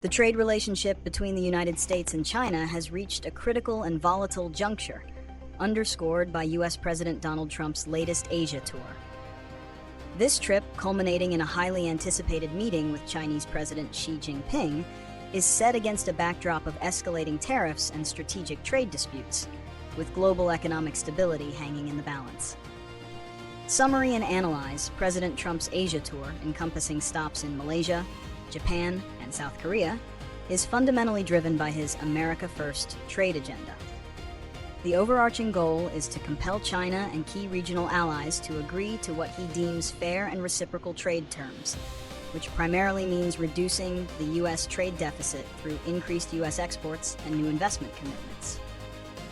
The trade relationship between the United States and China has reached a critical and volatile juncture, underscored by U.S. President Donald Trump's latest Asia tour. This trip, culminating in a highly anticipated meeting with Chinese President Xi Jinping, is set against a backdrop of escalating tariffs and strategic trade disputes, with global economic stability hanging in the balance. Summary and analyze President Trump's Asia tour, encompassing stops in Malaysia, Japan, and South Korea, is fundamentally driven by his America First trade agenda. The overarching goal is to compel China and key regional allies to agree to what he deems fair and reciprocal trade terms, which primarily means reducing the U.S. trade deficit through increased U.S. exports and new investment commitments.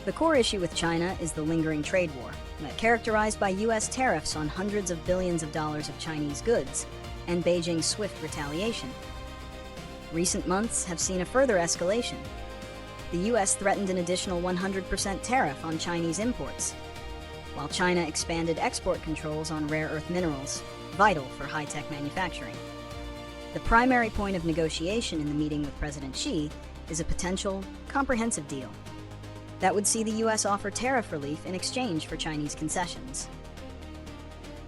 The core issue with China is the lingering trade war, characterized by U.S. tariffs on hundreds of billions of dollars of Chinese goods and Beijing's swift retaliation. Recent months have seen a further escalation. The U.S. threatened an additional 100% tariff on Chinese imports, while China expanded export controls on rare earth minerals, vital for high-tech manufacturing. The primary point of negotiation in the meeting with President Xi is a potential, comprehensive deal that would see the U.S. offer tariff relief in exchange for Chinese concessions.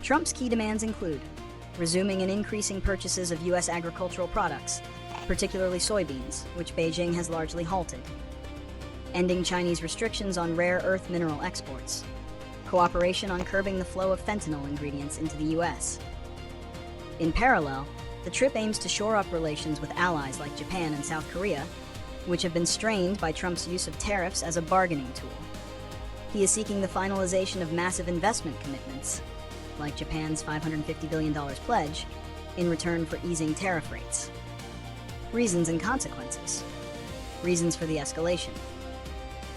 Trump's key demands include resuming and increasing purchases of U.S. agricultural products, particularly soybeans, which Beijing has largely halted, ending Chinese restrictions on rare earth mineral exports, cooperation on curbing the flow of fentanyl ingredients into the U.S. In parallel, the trip aims to shore up relations with allies like Japan and South Korea, which have been strained by Trump's use of tariffs as a bargaining tool. He is seeking the finalization of massive investment commitments, like Japan's $550 billion pledge, in return for easing tariff rates. Reasons and consequences. Reasons for the escalation.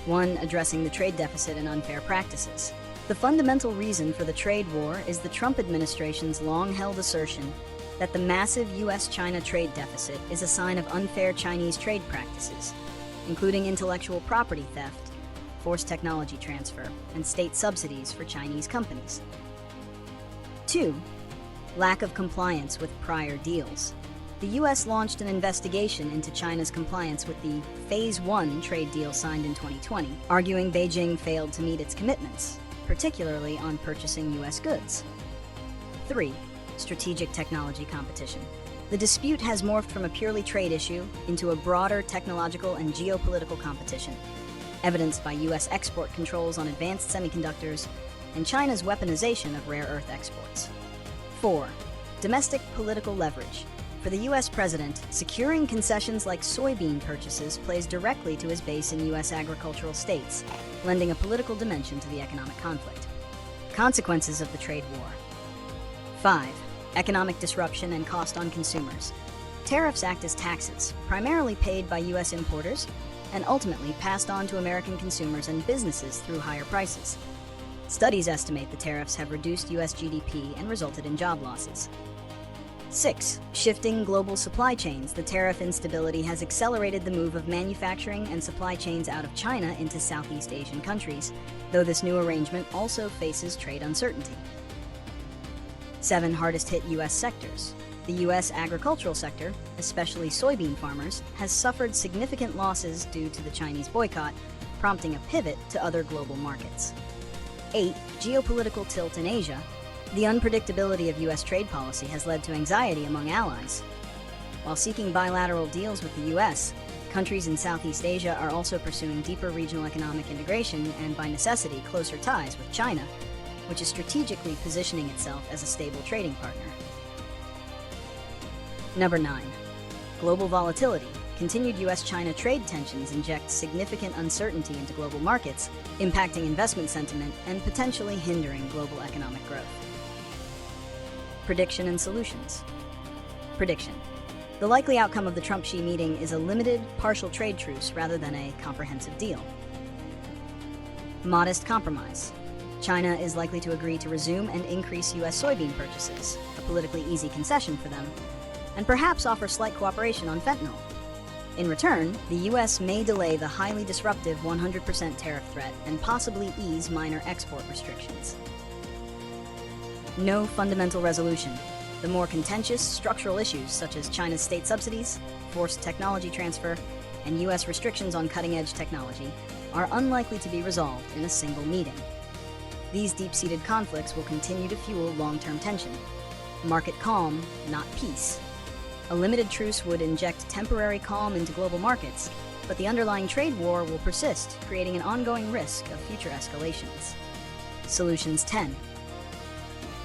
1. Addressing the trade deficit and unfair practices. The fundamental reason for the trade war is the Trump administration's long-held assertion that the massive U.S.-China trade deficit is a sign of unfair Chinese trade practices, including intellectual property theft, forced technology transfer, and state subsidies for Chinese companies. 2. Lack of compliance with prior deals. The U.S. launched an investigation into China's compliance with the Phase 1 trade deal signed in 2020, arguing Beijing failed to meet its commitments, particularly on purchasing U.S. goods. 3. Strategic technology competition. The dispute has morphed from a purely trade issue into a broader technological and geopolitical competition, evidenced by U.S. export controls on advanced semiconductors and China's weaponization of rare earth exports. 4. Domestic political leverage. For the U.S. president, securing concessions like soybean purchases plays directly to his base in U.S. agricultural states, lending a political dimension to the economic conflict. Consequences of the trade war. 5. Economic disruption and cost on consumers. Tariffs act as taxes, primarily paid by U.S. importers, and ultimately passed on to American consumers and businesses through higher prices. Studies estimate the tariffs have reduced U.S. GDP and resulted in job losses. 6. Shifting global supply chains. The tariff instability has accelerated the move of manufacturing and supply chains out of China into Southeast Asian countries, though this new arrangement also faces trade uncertainty. 7. Hardest hit U.S. sectors. The U.S. agricultural sector, especially soybean farmers, has suffered significant losses due to the Chinese boycott, prompting a pivot to other global markets. 8. Geopolitical tilt in Asia. The unpredictability of U.S. trade policy has led to anxiety among allies. While seeking bilateral deals with the U.S., countries in Southeast Asia are also pursuing deeper regional economic integration and, by necessity, closer ties with China, which is strategically positioning itself as a stable trading partner. Number 9. Global volatility. Continued U.S.-China trade tensions inject significant uncertainty into global markets, impacting investment sentiment and potentially hindering global economic growth. Prediction and solutions. Prediction. The likely outcome of the Trump-Xi meeting is a limited, partial trade truce rather than a comprehensive deal. Modest compromise. China is likely to agree to resume and increase U.S. soybean purchases, a politically easy concession for them, and perhaps offer slight cooperation on fentanyl. In return, the U.S. may delay the highly disruptive 100% tariff threat and possibly ease minor export restrictions. No fundamental resolution. The more contentious structural issues, such as China's state subsidies, forced technology transfer, and U.S. restrictions on cutting-edge technology, are unlikely to be resolved in a single meeting. These deep-seated conflicts will continue to fuel long-term tension. Market calm, not peace. A limited truce would inject temporary calm into global markets, but the underlying trade war will persist, creating an ongoing risk of future escalations. Solutions 10.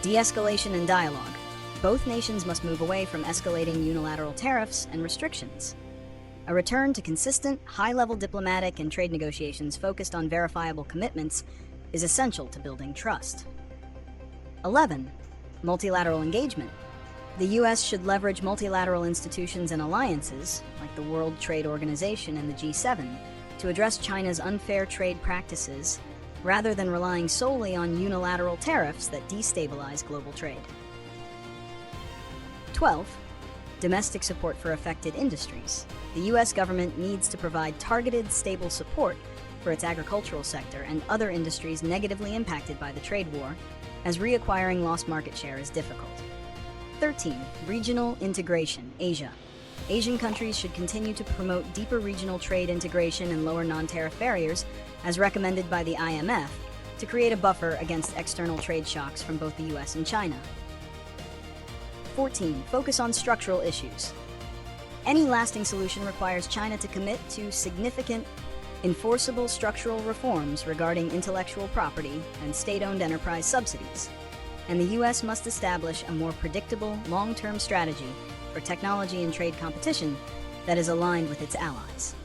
De-escalation and dialogue. Both nations must move away from escalating unilateral tariffs and restrictions. A return to consistent, high-level diplomatic and trade negotiations focused on verifiable commitments is essential to building trust. 11. Multilateral engagement. The U.S. should leverage multilateral institutions and alliances, like the World Trade Organization and the G7, to address China's unfair trade practices, rather than relying solely on unilateral tariffs that destabilize global trade. 12. Domestic support for affected industries. The U.S. government needs to provide targeted, stable support for its agricultural sector and other industries negatively impacted by the trade war, as reacquiring lost market share is difficult. 13. Regional integration, Asia. Asian countries should continue to promote deeper regional trade integration and lower non-tariff barriers, as recommended by the IMF, to create a buffer against external trade shocks from both the U.S. and China. 14. Focus on structural issues. Any lasting solution requires China to commit to significant, enforceable structural reforms regarding intellectual property and state-owned enterprise subsidies, and the U.S. must establish a more predictable, long-term strategy for technology and trade competition that is aligned with its allies.